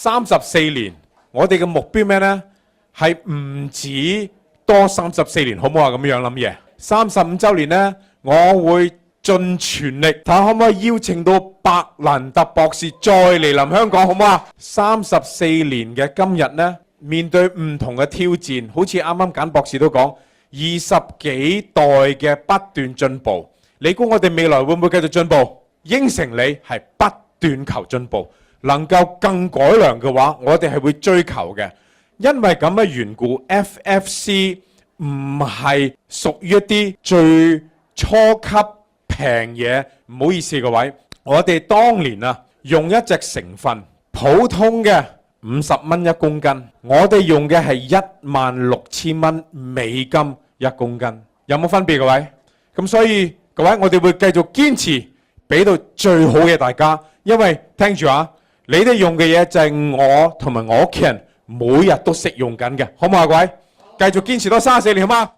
34年，我哋嘅目標咩呢？係唔止多34年，好唔好啊？咁樣諗嘢。35週年呢，我會盡全力睇下可唔可以邀請到白蘭特博士再嚟臨香港，好唔好啊？34年嘅今日呢，面對唔同嘅挑戰，好似啱啱簡博士都講，20幾代嘅不斷進步。你估我哋未來會唔會繼續進步？應承你係不斷求進步，能夠更改良嘅話，我哋係會追求嘅。因為咁嘅緣故 ，FFC 唔係屬於一啲最初級平嘢。唔好意思各位，我哋當年啊用一隻成分，普通嘅50蚊一公斤，我哋用嘅係16000蚊美金一公斤，有冇分別各位？咁所以各位，我哋會繼續堅持俾到最好嘅大家，因為聽住啊，你哋用嘅嘢就係我同埋我屋企人每日都食用緊嘅，好唔好啊各位？繼續堅持多34年好嗎？